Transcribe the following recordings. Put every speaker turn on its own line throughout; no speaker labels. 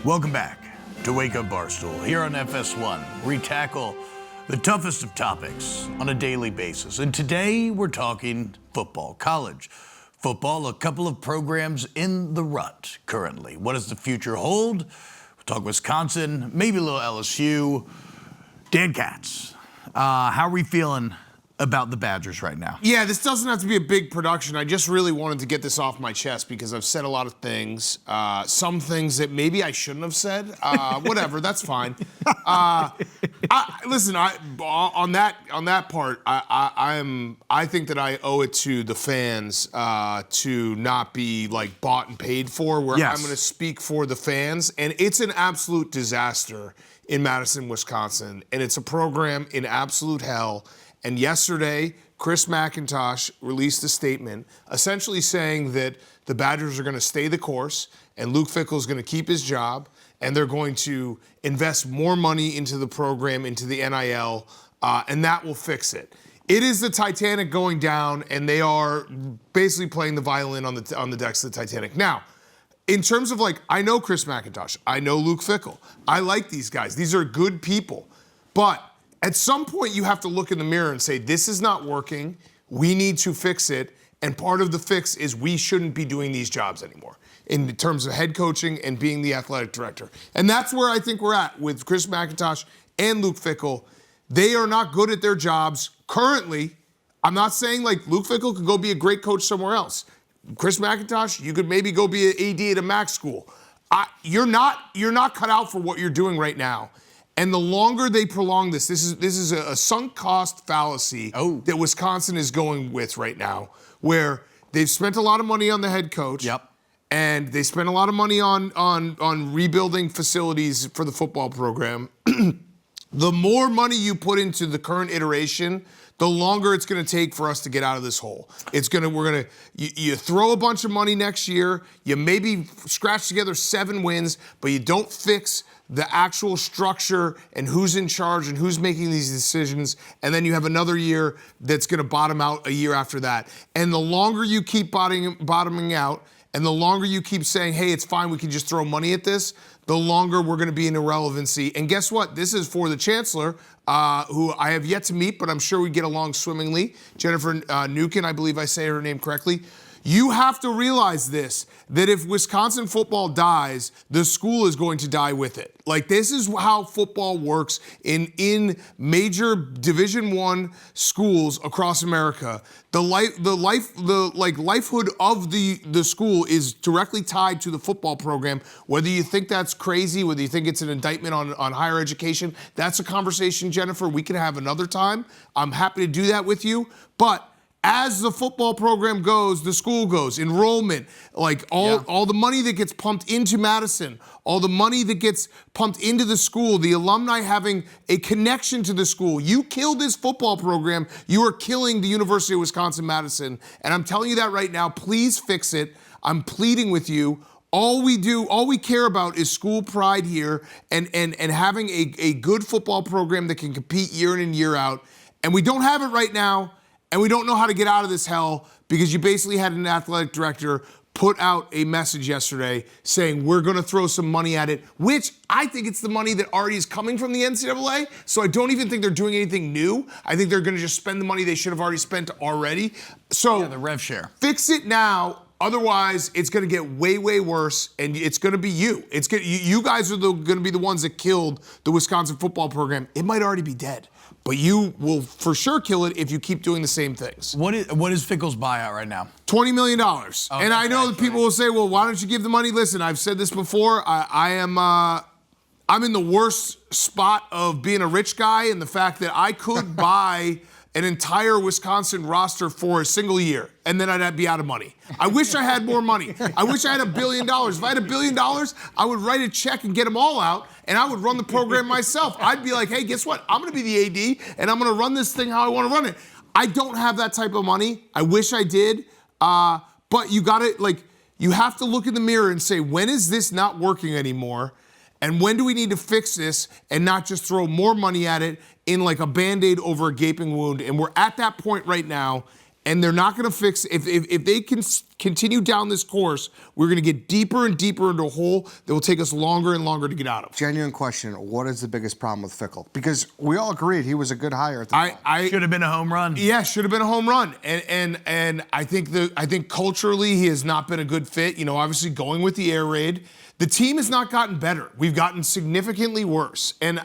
Welcome back to Wake Up Barstool here on FS1. We tackle the toughest of topics on a daily basis. And today we're talking football, college football, a couple of programs in the rut currently. What does the future hold? We'll talk Wisconsin, maybe a little LSU. Dan Katz, how are we feeling about the Badgers right now?
Yeah, this doesn't have to be a big production. I just really wanted to get this off my chest because I've said a lot of things. Some things that maybe I shouldn't have said. Whatever, that's fine. Listen, on that part, I think that I owe it to the fans to not be like bought and paid for. Where
Yes.
I'm going to speak for the fans, and it's an absolute disaster in Madison, Wisconsin, and it's a program in absolute hell. And yesterday, Chris McIntosh released a statement essentially saying that the Badgers are going to stay the course and Luke Fickell is going to keep his job and they're going to invest more money into the program, into the NIL, and that will fix it. It is the Titanic going down, and they are basically playing the violin on the decks of the Titanic. Now, in terms of I know Chris McIntosh, I know Luke Fickell. I like these guys. These are good people. But at some point, you have to look in the mirror and say, this is not working. We need to fix it. And part of the fix is we shouldn't be doing these jobs anymore in terms of head coaching and being the athletic director. And that's where I think we're at with Chris McIntosh and Luke Fickell. They are not good at their jobs currently. I'm not saying Luke Fickell could go be a great coach somewhere else. Chris McIntosh, you could maybe go be an AD at a MAC school. You're not cut out for what you're doing right now. And the longer they prolong this is a sunk cost fallacy that Wisconsin is going with right now, where they've spent a lot of money on the head coach.
Yep.
And they spent a lot of money on rebuilding facilities for the football program. The more money you put into the current iteration, the longer it's going to take for us to get out of this hole. You throw a bunch of money next year, you maybe scratch together 7 wins, but you don't fix the actual structure and who's in charge and who's making these decisions, and then you have another year that's going to bottom out a year after that. And the longer you keep bottoming out, and the longer you keep saying, hey, it's fine, we can just throw money at this, the longer we're going to be in irrelevancy. And guess what? This is for the chancellor, who I have yet to meet, but I'm sure we get along swimmingly. Jennifer Nukin, I believe I say her name correctly. You have to realize this, that if Wisconsin football dies, the school is going to die with it. This is how football works in major Division I schools across America. The lifehood of the school is directly tied to the football program. Whether you think that's crazy, whether you think it's an indictment on higher education, that's a conversation, Jennifer, we can have another time. I'm happy to do that with you, but as the football program goes, the school goes. Enrollment, all the money that gets pumped into Madison, all the money that gets pumped into the school, the alumni having a connection to the school. You kill this football program, you are killing the University of Wisconsin-Madison. And I'm telling you that right now, please fix it. I'm pleading with you. All we care about is school pride here and having a good football program that can compete year in and year out. And we don't have it right now. And we don't know how to get out of this hell because you basically had an athletic director put out a message yesterday saying we're going to throw some money at it, which I think it's the money that already is coming from the NCAA. So I don't even think they're doing anything new. I think they're going to just spend the money they should have already spent already. So
the rev share.
Fix it now. Otherwise, it's going to get way, way worse, and it's going to be you. You guys are going to be the ones that killed the Wisconsin football program. It might already be dead, but you will for sure kill it if you keep doing the same things.
What is Fickell's buyout right now?
$20 million. And I know that people will say, well, why don't you give the money? Listen, I've said this before. I'm in the worst spot of being a rich guy in the fact that I could buy an entire Wisconsin roster for a single year, and then I'd be out of money. I wish I had more money. I wish I had $1 billion. If I had $1 billion, I would write a check and get them all out, and I would run the program myself. I'd be like, hey, guess what? I'm going to be the AD, and I'm going to run this thing how I want to run it. I don't have that type of money. I wish I did, but you got to, you have to look in the mirror and say, when is this not working anymore? And when do we need to fix this and not just throw more money at it in a Band-Aid over a gaping wound? And we're at that point right now, and they're not going to fix it. If they can continue down this course, we're going to get deeper and deeper into a hole that will take us longer and longer to get out of.
Genuine question, what is the biggest problem with Fickle? Because we all agreed he was a good hire at the time.
Should have been a home run.
Yeah, should have been a home run. And I think culturally he has not been a good fit. You know, obviously going with the air raid. The team has not gotten better. We've gotten significantly worse. And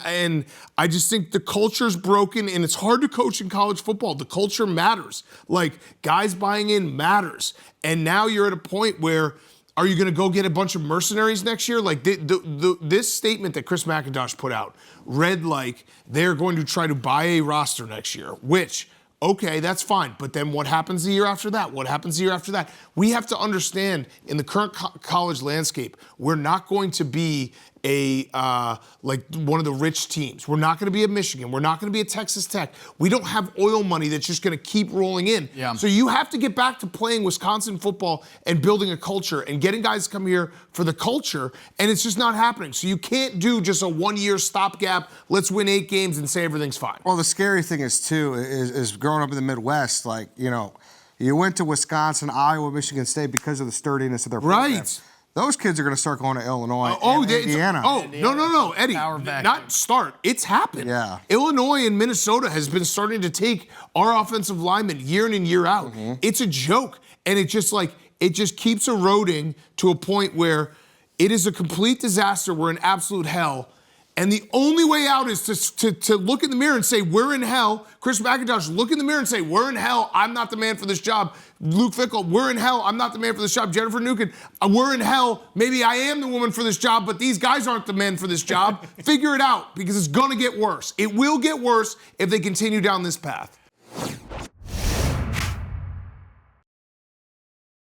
I just think the culture's broken, and it's hard to coach in college football. The culture matters. Like, guys buying in matters. And now you're at a point where, are you going to go get a bunch of mercenaries next year? Like, this statement that Chris McIntosh put out read like they're going to try to buy a roster next year, which, okay, that's fine. But then what happens the year after that? What happens the year after that? We have to understand, in the current college landscape, we're not going to be like one of the rich teams. We're not going to be at Michigan. We're not going to be at Texas Tech. We don't have oil money that's just going to keep rolling in.
Yeah.
So you have to get back to playing Wisconsin football and building a culture and getting guys to come here for the culture, and it's just not happening. So you can't do just a one-year stopgap, let's win 8 games and say everything's fine.
Well, the scary thing is, too, is growing up in the Midwest, like, you know, you went to Wisconsin, Iowa, Michigan State because of the sturdiness of their program.
Right.
Those kids are going to start going to Illinois and Indiana.
No, Eddie, not start. It's happened.
Yeah.
Illinois and Minnesota has been starting to take our offensive linemen year in and year out.
Mm-hmm.
It's a joke, and it just keeps eroding to a point where it is a complete disaster. We're in absolute hell. And the only way out is to look in the mirror and say, we're in hell. Chris McIntosh, look in the mirror and say, we're in hell. I'm not the man for this job. Luke Fickell, we're in hell. I'm not the man for this job. Jennifer Nukin, we're in hell. Maybe I am the woman for this job, but these guys aren't the men for this job. Figure it out, because it's going to get worse. It will get worse if they continue down this path.